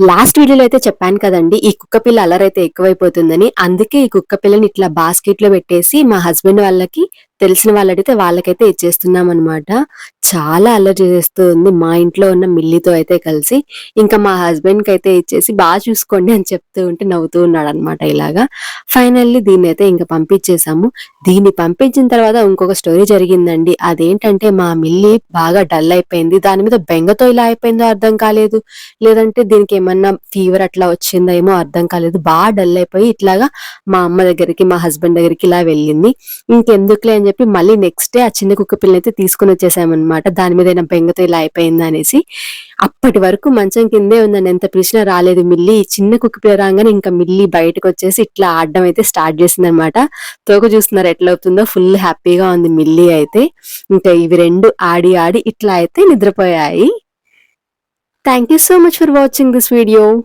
Last వీడియోలో అయితే చెప్పాను కదండీ! ఈ కుక్క పిల్ల అల్లరైతే ఎక్కువైపోతుందని. అందుకే ఈ కుక్క పిల్లని ఇట్లా బాస్కెట్‌లో పెట్టేసి మా హస్బెండ్ వాళ్ళకి తెలిసిన వాళ్ళడిగితే వాళ్ళకైతే ఇచ్చేస్తున్నామనమాట. చాలా అల్లరి చేసేస్తూ ఉంది. మా ఇంట్లో ఉన్న మిల్లీతో అయితే కలిసి. ఇంకా మా హస్బెండ్‌కైతే ఇచ్చేసి చూసుకోండి అని చెప్తూ ఉంటే నవ్వుతూ ఉన్నాడనమాట ఇలాగా. ఫైనల్లీ దీన్నైతే ఇంక పంపించేసాము. దీన్ని పంపించిన తర్వాత ఇంకొక స్టోరీ జరిగిందండి. అదేంటంటే మా మిల్లీ బాగా డల్ అయిపోయింది. దాని మీద బెంగతో ఇలా అయిపోయిందో అర్థం కాలేదు. లేదంటే దీనికేమన్నా ఫీవర్ అట్లా వచ్చిందో ఏమో అర్థం కాలేదు. డల్ అయిపోయి ఇట్లాగా మా అమ్మ దగ్గరికి, మా హస్బెండ్ దగ్గరికి ఇలా వెళ్ళింది. ఇంకెందుకులే అని చెప్పి మళ్ళీ నెక్స్ట్ డే ఆ చిన్న కుక్క పిల్లనైతే తీసుకొనొచ్చేసామనమాట. దాని మీద ఏమైనా బెంగతో ఇలా అయిపోయిందా అనేసి. అప్పటి వరకు మంచం కిందే ఉందండి. ఎంత పిలిచినా రాలేదు మిల్లి. చిన్న కుక్క పిల్ల రాంగానే ఇంకా మిల్లి బయటకొచ్చేసి ఇట్లా ఆడడం అయితే స్టార్ట్ చేసిందనమాట. తోక చూస్తున్నారు ఎట్లా అవుతుందో ఫుల్ హ్యాపీగా ఉంది మిల్లి అయితే. ఇంకా ఇవి 2 ఆడి ఆడి ఇట్లా అయితే నిద్రపోయాయి. Thank you so much for watching this video.